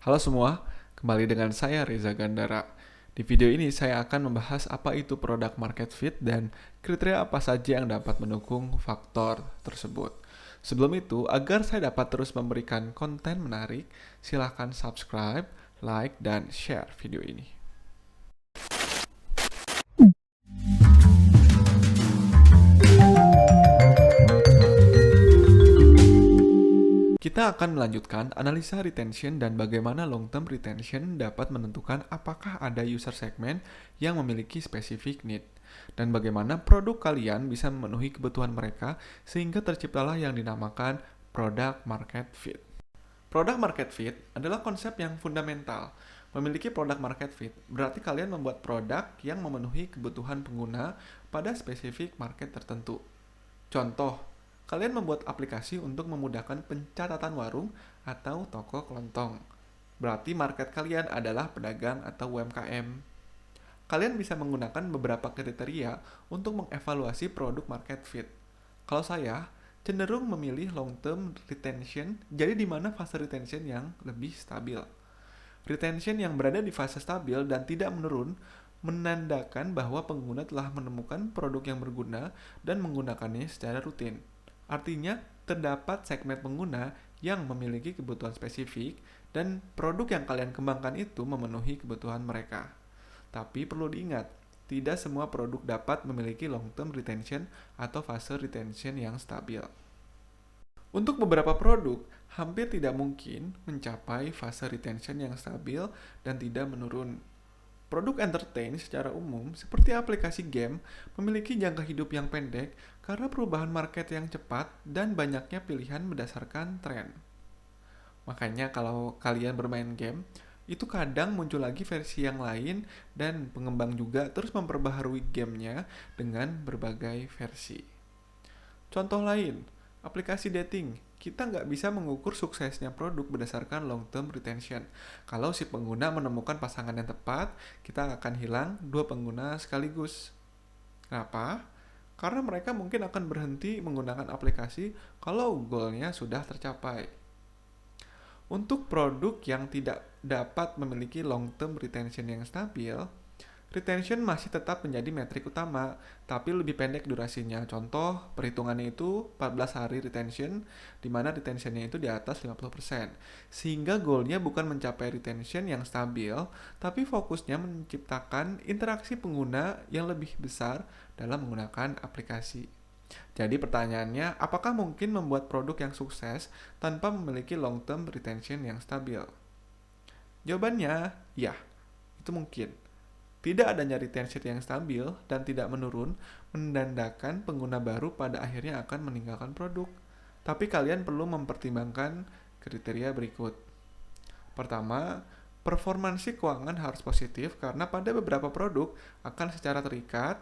Halo semua, kembali dengan saya Reza Gandara. Di video ini saya akan membahas apa itu product market fit dan kriteria apa saja yang dapat mendukung faktor tersebut. Sebelum itu, agar saya dapat terus memberikan konten menarik, silahkan subscribe, like, dan share video ini. Kita akan melanjutkan analisa retention dan bagaimana long-term retention dapat menentukan apakah ada user segment yang memiliki specific need, dan bagaimana produk kalian bisa memenuhi kebutuhan mereka sehingga terciptalah yang dinamakan product market fit. Product market fit adalah konsep yang fundamental. Memiliki product market fit berarti kalian membuat produk yang memenuhi kebutuhan pengguna pada spesifik market tertentu. Contoh, kalian membuat aplikasi untuk memudahkan pencatatan warung atau toko kelontong. Berarti market kalian adalah pedagang atau UMKM. Kalian bisa menggunakan beberapa kriteria untuk mengevaluasi produk market fit. Kalau saya, cenderung memilih long term retention, jadi di mana fase retention yang lebih stabil. Retention yang berada di fase stabil dan tidak menurun menandakan bahwa pengguna telah menemukan produk yang berguna dan menggunakannya secara rutin. Artinya, terdapat segmen pengguna yang memiliki kebutuhan spesifik dan produk yang kalian kembangkan itu memenuhi kebutuhan mereka. Tapi perlu diingat, tidak semua produk dapat memiliki long-term retention atau fase retention yang stabil. Untuk beberapa produk, hampir tidak mungkin mencapai fase retention yang stabil dan tidak menurun. Produk entertain secara umum, seperti aplikasi game, memiliki jangka hidup yang pendek karena perubahan market yang cepat dan banyaknya pilihan berdasarkan tren. Makanya kalau kalian bermain game, itu kadang muncul lagi versi yang lain dan pengembang juga terus memperbaharui gamenya dengan berbagai versi. Contoh lain, aplikasi dating. Kita nggak bisa mengukur suksesnya produk berdasarkan long-term retention. Kalau si pengguna menemukan pasangan yang tepat, kita akan hilang dua pengguna sekaligus. Kenapa? Karena mereka mungkin akan berhenti menggunakan aplikasi kalau goalnya sudah tercapai. Untuk produk yang tidak dapat memiliki long-term retention yang stabil, retention masih tetap menjadi metrik utama, tapi lebih pendek durasinya. Contoh, perhitungannya itu 14 hari retention, di mana retentionnya itu di atas 50%. Sehingga goalnya bukan mencapai retention yang stabil, tapi fokusnya menciptakan interaksi pengguna yang lebih besar dalam menggunakan aplikasi. Jadi pertanyaannya, apakah mungkin membuat produk yang sukses tanpa memiliki long-term retention yang stabil? Jawabannya, ya, itu mungkin. Tidak adanya retention yang stabil dan tidak menurun menandakan pengguna baru pada akhirnya akan meninggalkan produk. Tapi kalian perlu mempertimbangkan kriteria berikut. Pertama, performansi keuangan harus positif karena pada beberapa produk akan secara terikat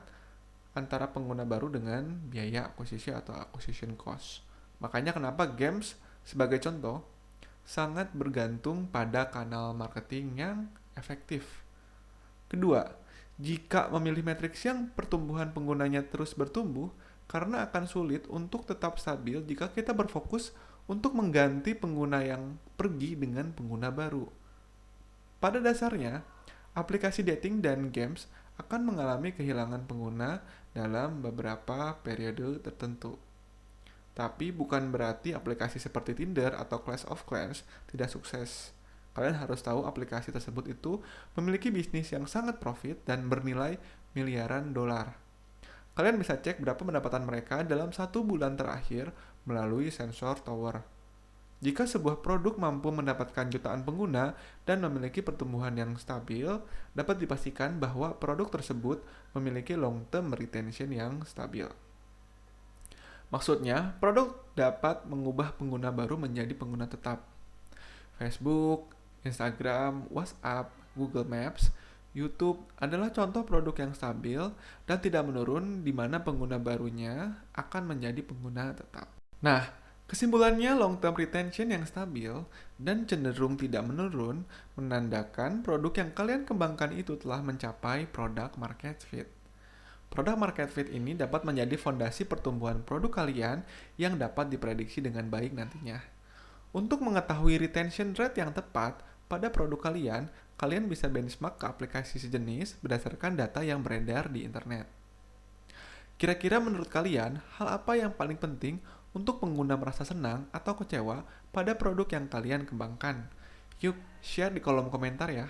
antara pengguna baru dengan biaya akuisisi atau acquisition cost. Makanya kenapa games sebagai contoh sangat bergantung pada kanal marketing yang efektif. Kedua, jika memilih matriks yang pertumbuhan penggunanya terus bertumbuh, karena akan sulit untuk tetap stabil jika kita berfokus untuk mengganti pengguna yang pergi dengan pengguna baru. Pada dasarnya, aplikasi dating dan games akan mengalami kehilangan pengguna dalam beberapa periode tertentu. Tapi bukan berarti aplikasi seperti Tinder atau Clash of Clans tidak sukses. Kalian harus tahu aplikasi tersebut itu memiliki bisnis yang sangat profit dan bernilai miliaran dolar. Kalian bisa cek berapa pendapatan mereka dalam 1 bulan terakhir melalui Sensor Tower. Jika sebuah produk mampu mendapatkan jutaan pengguna dan memiliki pertumbuhan yang stabil, dapat dipastikan bahwa produk tersebut memiliki long-term retention yang stabil. Maksudnya, produk dapat mengubah pengguna baru menjadi pengguna tetap. Facebook, Instagram, WhatsApp, Google Maps, YouTube adalah contoh produk yang stabil dan tidak menurun di mana pengguna barunya akan menjadi pengguna tetap. Nah, kesimpulannya long-term retention yang stabil dan cenderung tidak menurun menandakan produk yang kalian kembangkan itu telah mencapai product market fit. Product market fit ini dapat menjadi fondasi pertumbuhan produk kalian yang dapat diprediksi dengan baik nantinya. Untuk mengetahui retention rate yang tepat, pada produk kalian, kalian bisa benchmark ke aplikasi sejenis berdasarkan data yang beredar di internet. Kira-kira menurut kalian, hal apa yang paling penting untuk pengguna merasa senang atau kecewa pada produk yang kalian kembangkan? Yuk, share di kolom komentar ya.